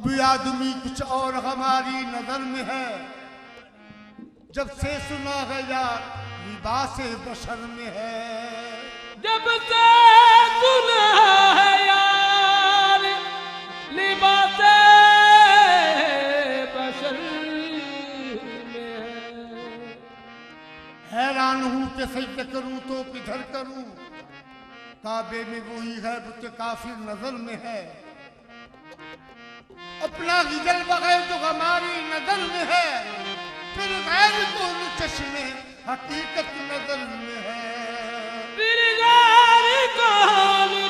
भी आदमी कुछ और हमारी नजर में है। जब से सुना है यार लिबास बशर में है। जब से सुना है यार लिबास बशर में है। हैरान हूं कि सजदे करूं तो किधर करूं, काबे में वही है बुत काफिर नजर में है। अपना गिजल बगैर तो हमारी नजर में है, फिर गैर को चश्मे हकीकत नजर में है। फिर गैर को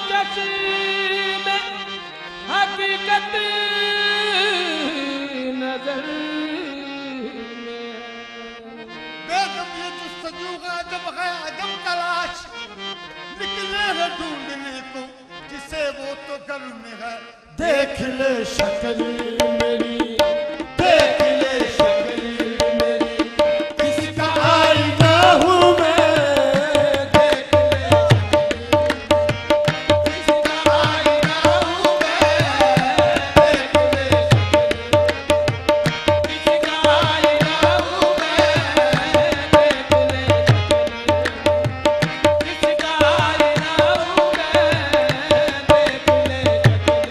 चश्मे हकीकत नजर में है। बेगम ये जुस्तजू का अजब है अजब तलाश, निकले है ढूंढने को जिसे वो तो घर में है। देख ले शक्ल मेरी, देख ले शक्ल मेरी, किसका आईना हूँ मैं। देख ले शक्ल, किसका आईना हूँ मैं। देख ले शक्ल, किसका आईना हूँ मैं। देख ले शक्ल, किसका आईना हूँ मैं। देख ले शक्ल,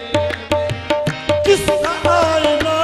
किसका आईना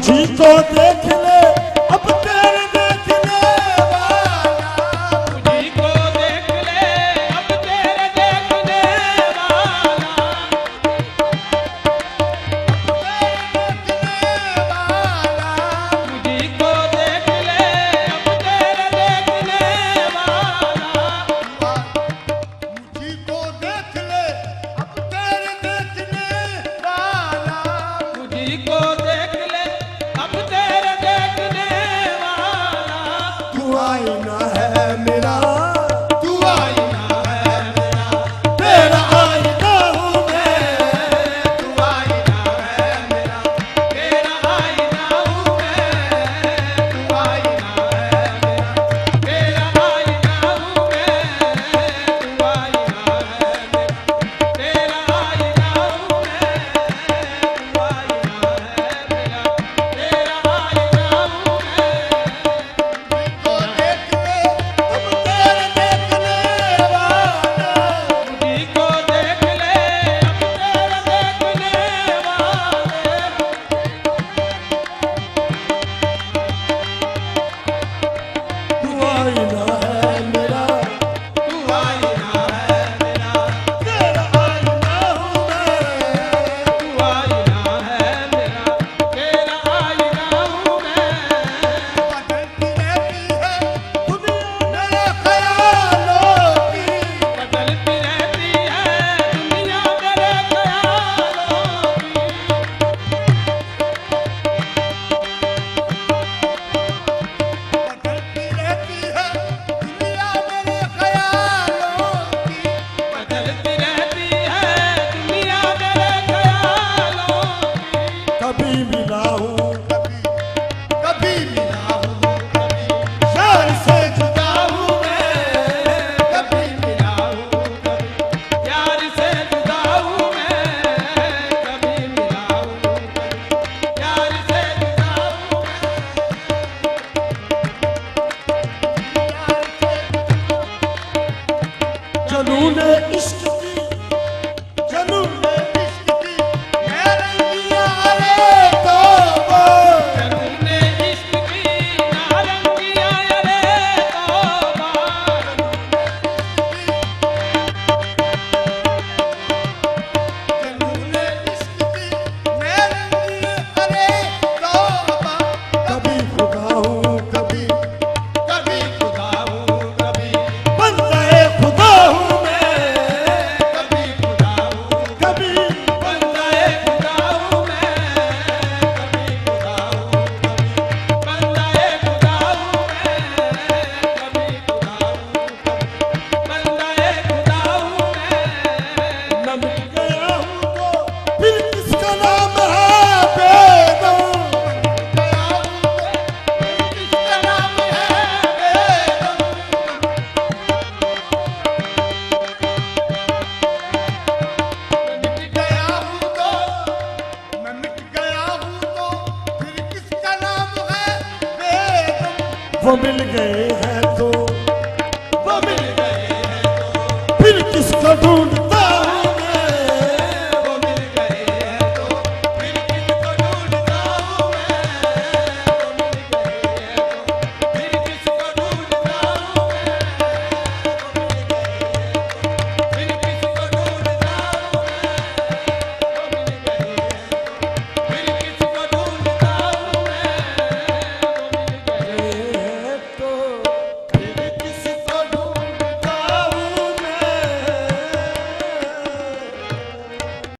मुझी को देख ले अब तेरे देखने वाला, मुझी को देख ले अब तेरे देखने वाला, मुझी को देख ले अब तेरे देखने वाला, मुझी को देख ले अब तेरे देखने वाला, मुझी को देख ले अब तेरे देखने वाला, तू आईना है मेरा, तू आईना है मेरा, तेरा आईना हूँ मैं, तू आईना है मेरा, तेरा आईना हूँ मैं, तू आईना है मेरा, तेरा आईना हूँ मैं, तू आईना है मेरा, तेरा आईना हूँ मैं, तू आईना है मेरा, तेरा आईना हूँ मैं। को देख ले अब तेरे देखने वाला, मुझी को देख ले अब तेरे देखने वाले, तू आईना है मेरा, तू आईना है मेरा, तेरा आईना हूँ मैं, तू आईना है मेरा, तेरा आईना हूँ मैं। बदलती रहती है दुनिया मेरे ख्यालों की, बदलती रहती है दुनिया मेरे ख्यालों की, बदलती रहती है दुनिया मेरे ख्यालों की, बदलती रहती है दुनिया मेरे ख्यालों की। कभी मिला हूँ कभी मिला हूँ, शान से जुदा हूँ मैं, कभी मिला हूँ कभी यार से जुदा हूँ मैं, कभी मिला हूँ कभी यार से जुदा हूँ जुनून इश्क की, जुनून इश्क की मैं रंगिया रे तौबा, तूने इश्क की नारंगियाँ रे तौबा, जुनून इश्क की मैं रंगिया रे तौबा, कभी खुदा हूँ कभी कभी खुदा हूँ कभी बंदा खुदा हूँ मैं, कभी खुदा हूँ कभी बंदा खुदा हूँ मैं, कभी खुदा हूँ कभी बंदा खुदा हूँ मैं, कभी खुदा हूँ कभी बंदा खुदा हूँ मैं। न मिट गया हूँ तो फिर किसका नाम है बेदम, गया हूँ तो किसका नाम है बेदम, मिट गया हूँ तो मैं मिट गया हूँ तो फिर किसका नाम है बेदम, वो मिल गए हैं तो वो मिल गए हैं तो फिर किसका ढूंढ